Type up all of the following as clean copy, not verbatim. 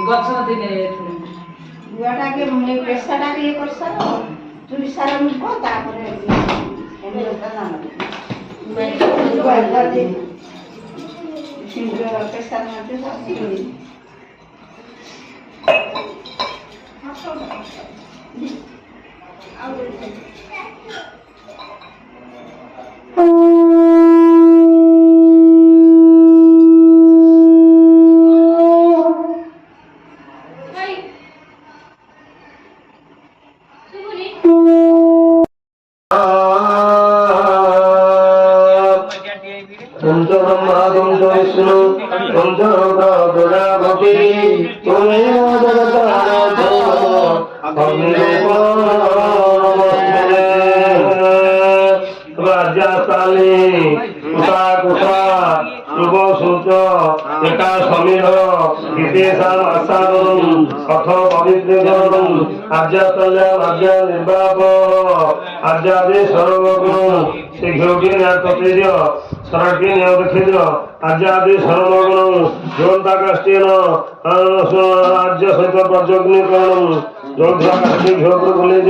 ଗଛ ଦିନେ ଗୁଆଟାକେ ପେସାଟାକେ ଇଏ କରିସାର ଚୁରି ସାର ମୁଗ ତାପରେ ପେସା आज्ञादे सर्वगुण से घोगी नातेज सरटी नियक्षेत्र आज्ञादे सर्वगुण जोन्ता काष्टेन राज्य सहित प्रजग्निकरण जोधा काष्टी घोग्र गुलेज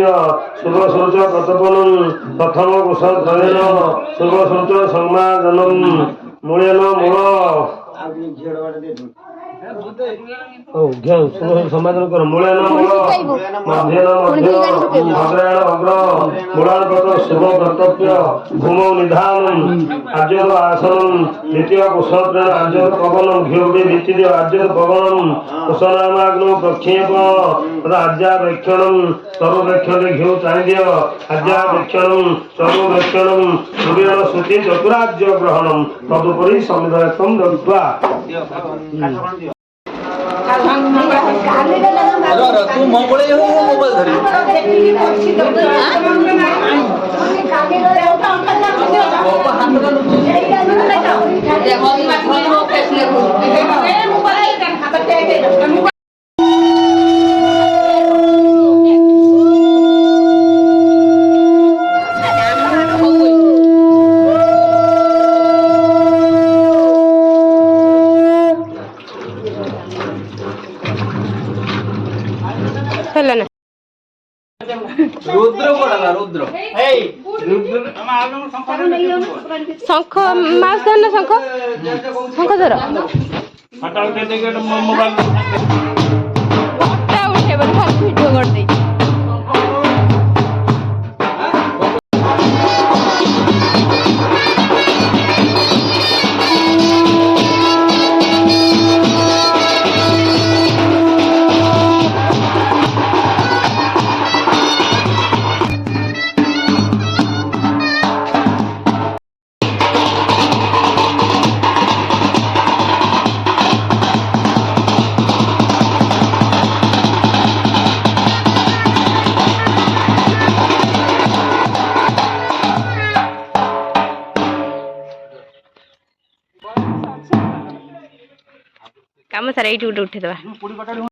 शुभ सूच प्रतपनम प्रथम कुशल त्रयन शुभ सूच संमाजनम मूलेन मूल समाधान कर मूलेन अग्र मूलापत शुभ कर्तव्य भूमौ निधान आज्य आसनम द्वितीय कुशल आज्य पवनम घ्योगे द्वितीय आज्य पवनम कुशलामाग्नो प्रक्षेप आज्यावेक्षणम सर्वेक्षण घ्यू चाहिए आज्यावेक्षणम सर्वेक्षणम सूर्य श्रुति चतुराज्य ग्रहणम तदुपरि समिधयत्वं दत्वा तू मोबाइल रुद्र पड़ा रुद्र शंख मास धर ना शंख शंख धर उठे भिडियो कर दे काम सारा ये उठे दबा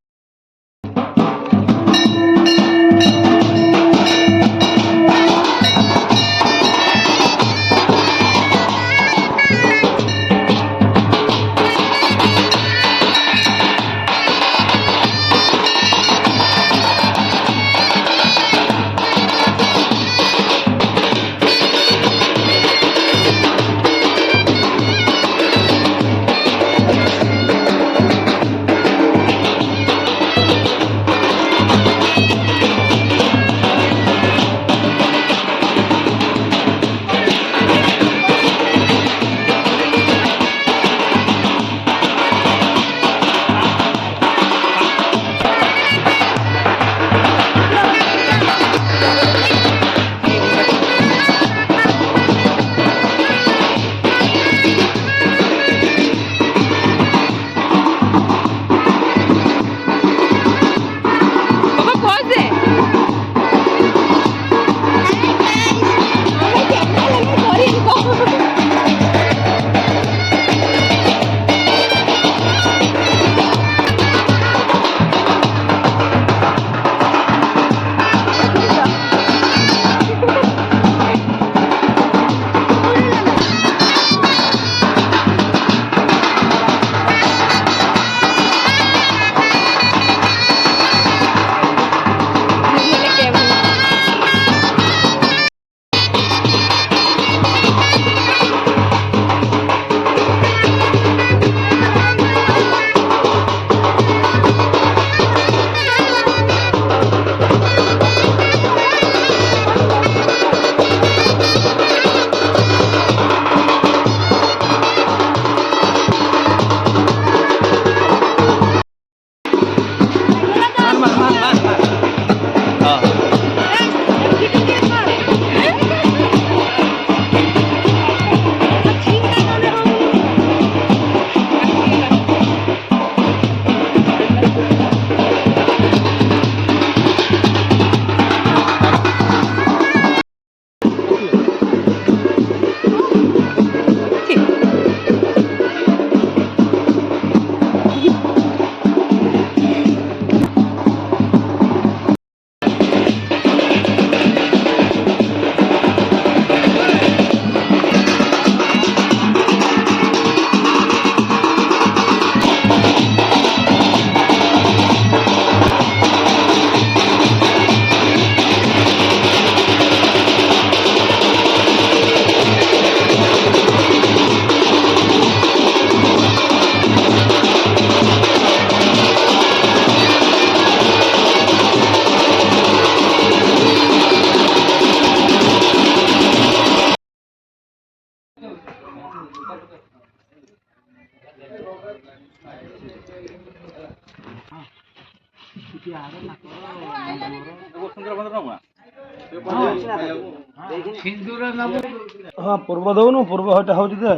ହଁ ପୂର୍ବ ଦଉନୁ ପୂର୍ବ ହଇଟା ହଉଛି ଯେ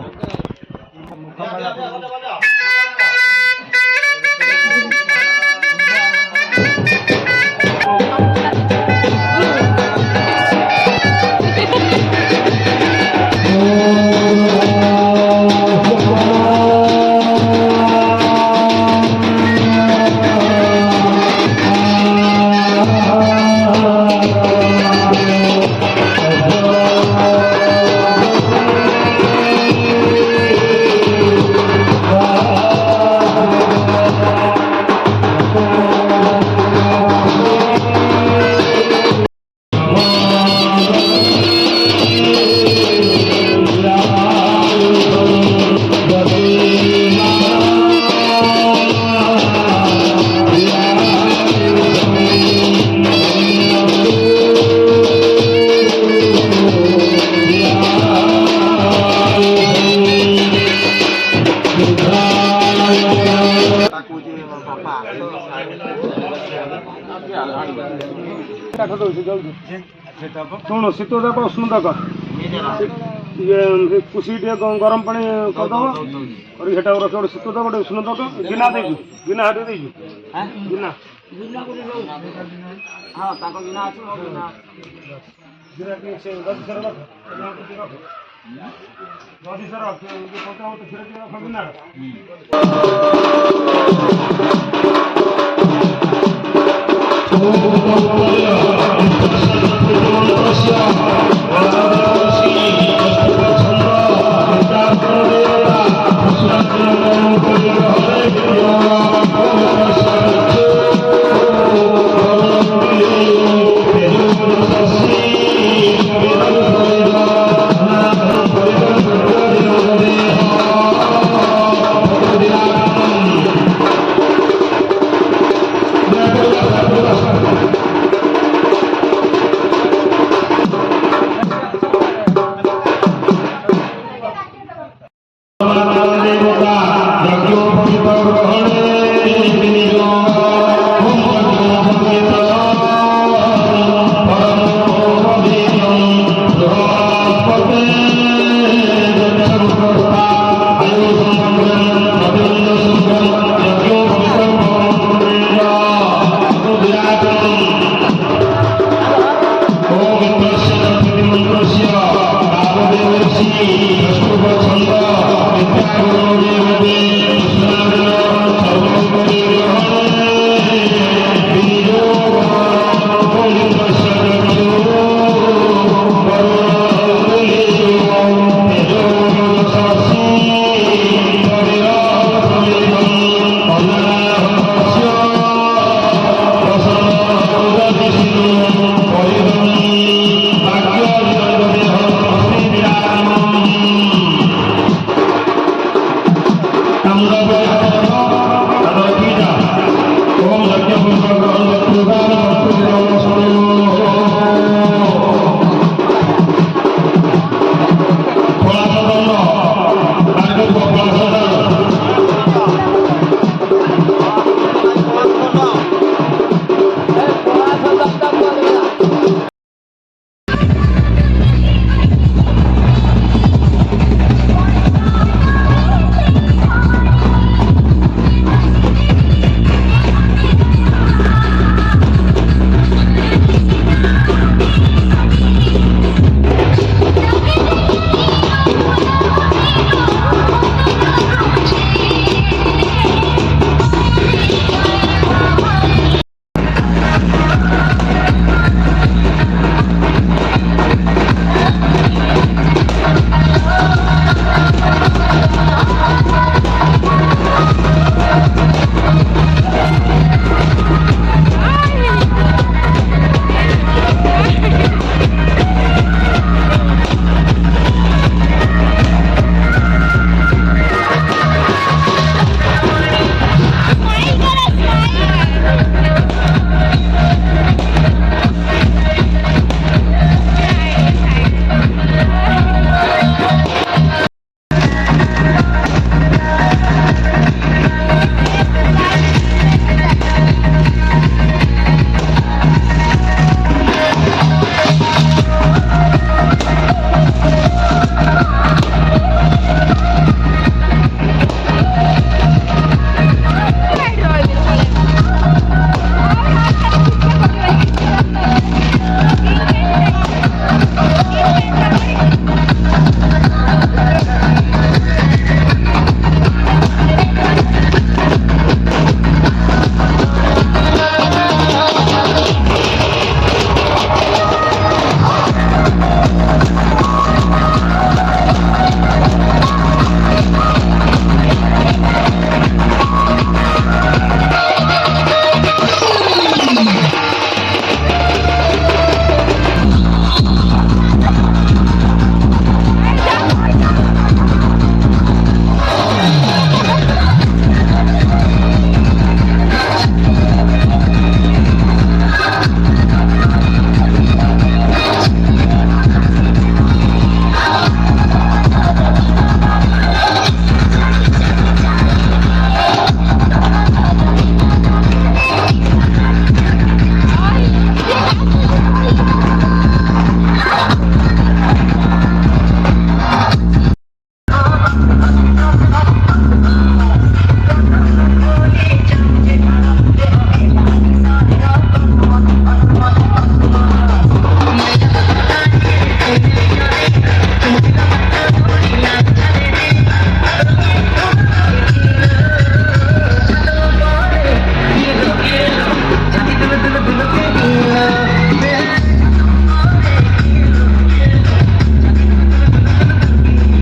କାଠ ଦଉଛି ଜଲ୍ଦି ଶୁଣ ଶୀତ ଯାକ ଉଷ୍ଣ ଯାକ ଇଏ କୁସି ଟିକେ ଗରମ ପାଣି କରିଦେବ କରି ସେଟା ରଖ ଗୋଟେ ଶୀତ ଯାକ ଗୋଟେ ଉଷ୍ଣ ଯାକ ଗିନା ଦେଇଛୁ ଗିନା ହାଟି ଦେଇଛୁ ଗିନା ହଁ ତାଙ୍କ ବିନା ଅଛି ମୋ ବିନା ଗିନା ଟିକେ ସେ ଗଦି ସାର ରଖ ଗଦି ସାର କ୍ଷୀର ଟିକେ ରଖ ଗିନା